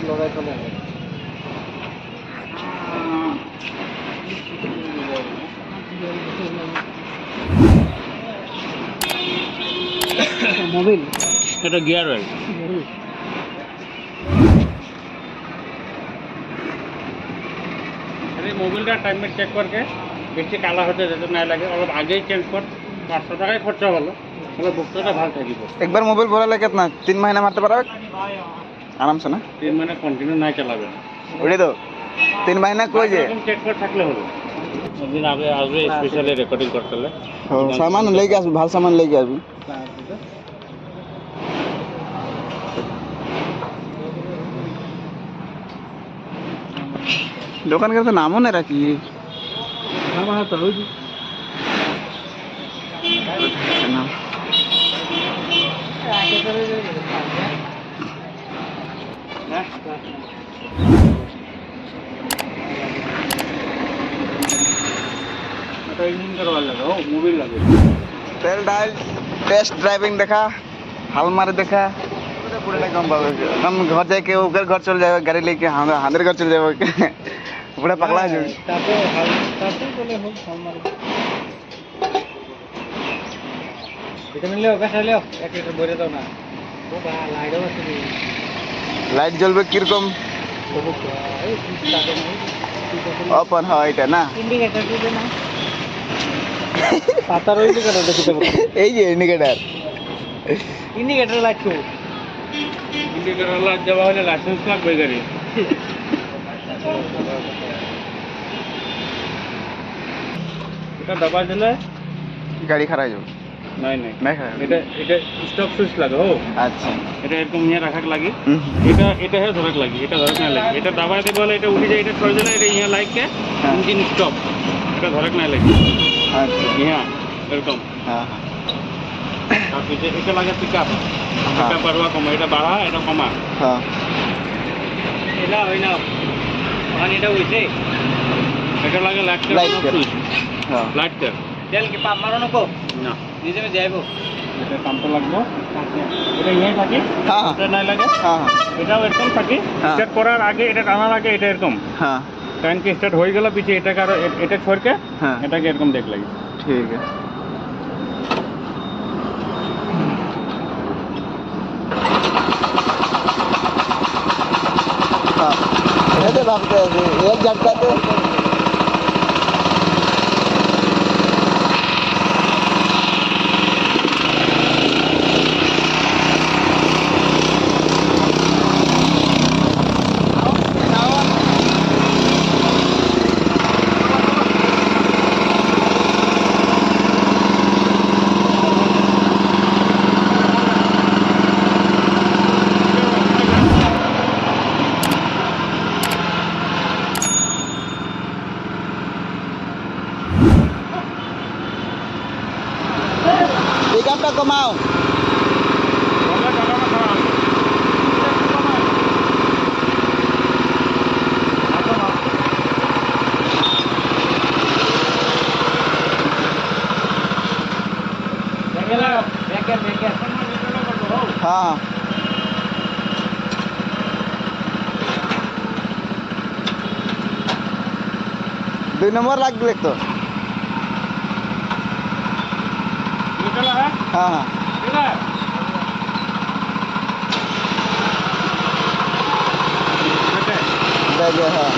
লড়াই চলে मोबाइल এটা গিয়ার অয়েল। अरे मोबाइलটা টাইমে চেক করকে বেশি কালা হতে যেতে না লাগে, অলপ আগেই চেঞ্জ কর, 500 টাকায় খরচা হলো, তাহলে বক্সটা ভালো থাকিব। एक बार मोबाइल भराले कितना 3 महीना मारते पारबे आराम से ना? 3 महीना কন্টিনিউ নাই চালাবে, ওইটা তো 3 महीना কই যে চেক করে থাকলে হলো। একদিন আগে আসবে স্পেশালি রেকর্ডিং করতে হলে। सामान लेके আসবি, ভালো सामान लेके আসবি। দোকান के तो नामो नहीं रखी नाम है तो होगी नाम इंजन करवा लगा हो, मोबाइल लगे तेल डाल टेस्ट ड्राइविंग देखा हाल मारे देखा पूरा कम पावे हम घर जाके ओकर घर चल जाए गाड़ी लेके हम हांदर घर चल जाए पूरा पगला है ताते हाल ताते बोले हो हाल मारे विटामिन ले ओका ले 1 লিটার ভরে দাও না ও বা লাইটও আছে লাইট জ্বলবে কি রকম ওপেন হয় এটা না ইন্ডিকেটর দিবে না পাতা রইছে কেন দেখিতে এই যে ইন্ডিকেটর লাগছো इंडिकेटर लाग जब वाले लाइसेंस लागবে গাড়ি এটা দবা দিলে গাড়ি খারাপ হয়ে যাবে নাই নাই নাই খারাপ এটা স্টপ সুইচ লাগাও। আচ্ছা এটা এরকম নিয়ে রাখার লাগি, এটা হে ধরার লাগি, এটা ধরার না লাগি, এটা দাবাই দেব বলে এটা উঠে যায়, এটা ছড়ে দিলে এটা ইয়া লাইকে ইঞ্জিন স্টপ, এটা ধরার না লাগি। আচ্ছা ইয়া এরকম হ্যাঁ আর এটা লাগে পিকআপ, পিকআপ বাড়া কমা, এটা বাড়া এটা কমা। হ্যাঁ এটা হয় না ওখানে এটা হইছে, এটা লাগে লাইটার সুইচ। হ্যাঁ লাইটার তেল কি পাম্প মারো না কো না নিজে মে যাইবো এটা পাম্পটা লাগবে, এটা ইয়ে থাকে হ্যাঁ এটা নাই লাগে, হ্যাঁ এটাও এরকম থাকে। স্টার্ট করার আগে এটা টানার আগে এটা এরকম হ্যাঁ ট্যাঙ্কি স্টার্ট হয়ে গেল পিছে এটাকে আর এটা ছড়কে হ্যাঁ এটাকে এরকম দেখ লাগে। ঠিক আছে हाँ ऐसे भागते हैं एक झटका तो पिकअपটা কমাও हाँ দুই নম্বর লাগবে তো हाँ हाँ हाँ हाँ हाँ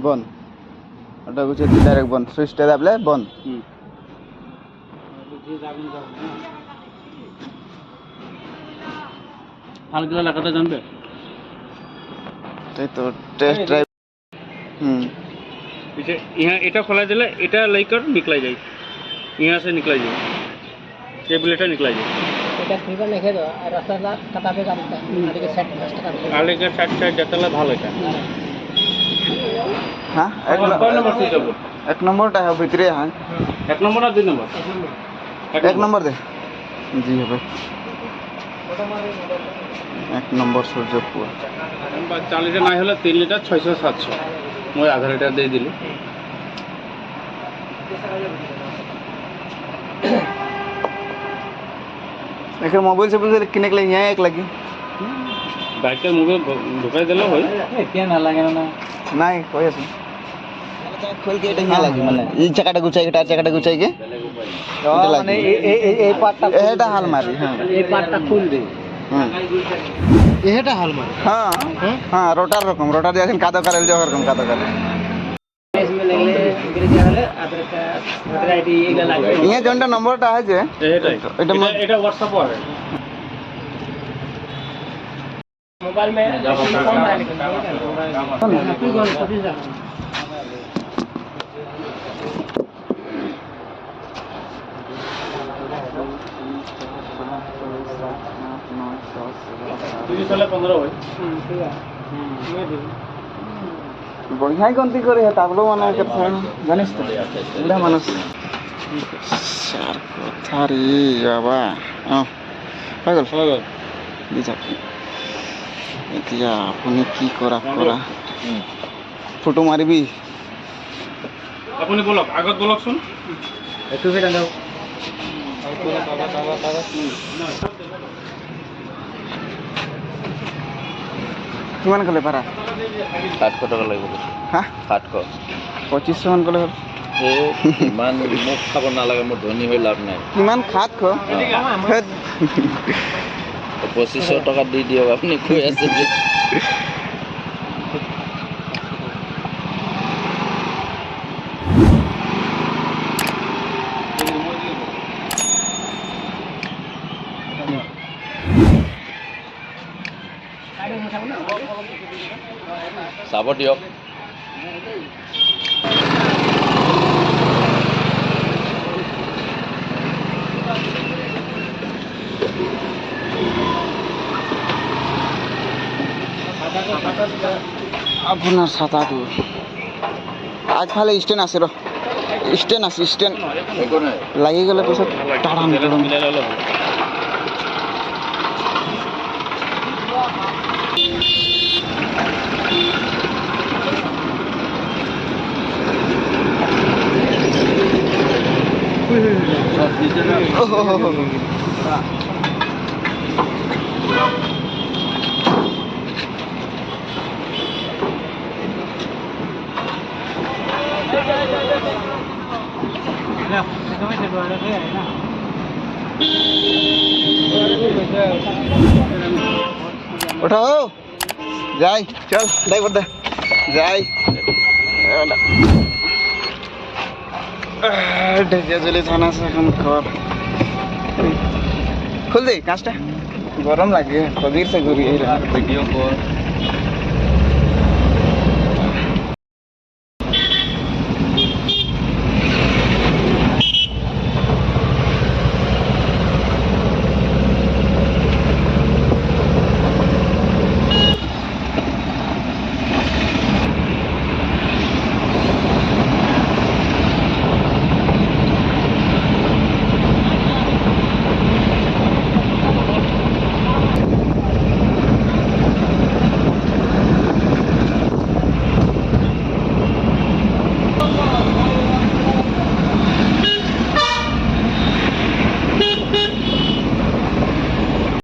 बन ওটা হচ্ছে ডাইরেক্ট বন সুইচটা দাবলে বন হালগুলা লাগাতে জানবে? তাই তো টেস্ট ড্রাইভ। पीछे यहाँ एटा खोला दिले एटा लेकर निकला जाए, यहाँ से निकला जाए, ये बुलेटा निकला जाए। এটা ফিল্টার লিখে দাও আর রাস্তাটা কাটাবে গাড়িটা আদিকে সেট রাস্তা কাটবে आले के साइड जतला ভালো এটা। হ্যাঁ কয় নম্বর সুইচ যাব? এক নম্বরটা হ্যাঁ ভিতরে হ্যাঁ এক নম্বর আর দুই নম্বর? এক নম্বর দে জি হবে এক নম্বর সূর্যপুর। বা 4 লিটার না হলে 3 লিটার 600-700 মই আধা লিটার দিয়ে দিলি। एक मोबाइल से बोलते किने के लिए यहाँ एक लगी বাইকের মুখে ঢুকাই দিলে হয়। এতিয়া নালাগে না नहीं कोई ऐसा खोल के এটা यहाँ लगी মানে এই চাকাটা গুছাই টায়ার চাকাটা গুছাই के এটা মানে লাগি এই পার্টটা এটা হাল মারি হ্যাঁ এই পার্টটা খুল দে এটা হাল মার हाँ हाँ रोटार रकम रोटार जैसे कादो करे जो रकम कादो करे इसमें लगले गिर जाले आधार कार्ड वोटर आईडी এগুলা লাগবে ये जोंटा नंबरটা है जे এটাই এটা এটা হোয়াটসঅ্যাপও আছে। मोबाइल में कौन है लेकिन তুই চলে 15 হয়। बढ़िया गंती करे है ताबलो माने करता है জানিস তো বুড়া মানুষ স্যার কথা রে বাবা পাগল পাগল দিছা এতিয়া আপনি কি করা ফটো মারিবি আপনি বলক আগত বলক শুন একটু ফেরা দাও কিমান কলে পারা 700 টকা লাগিব হ্যাঁ 700 2500 মান কলে ইমান মোক খাব নালাগে মোৰ ধনী হৈ লাভ নাই কিমান খাত খ 2500 টকা দি দিয়ক আপুনি কৈ আছে যে চাব দিয়ক আপনার ছাতাটো আগফালে স্টেন আছে র স্টেন আছে স্টেন একো নাই লাগি গেলে পিছত টাড়াম টাড়াম মিলাই ললে ওঠাও যাই চল ড্রাইভার দা যাই ঢেকিয়াজুলি থানা আছে এখন ঘর খুল দে কাজটা গরম লাগে কবির সে ঘুরি ভিডিও কল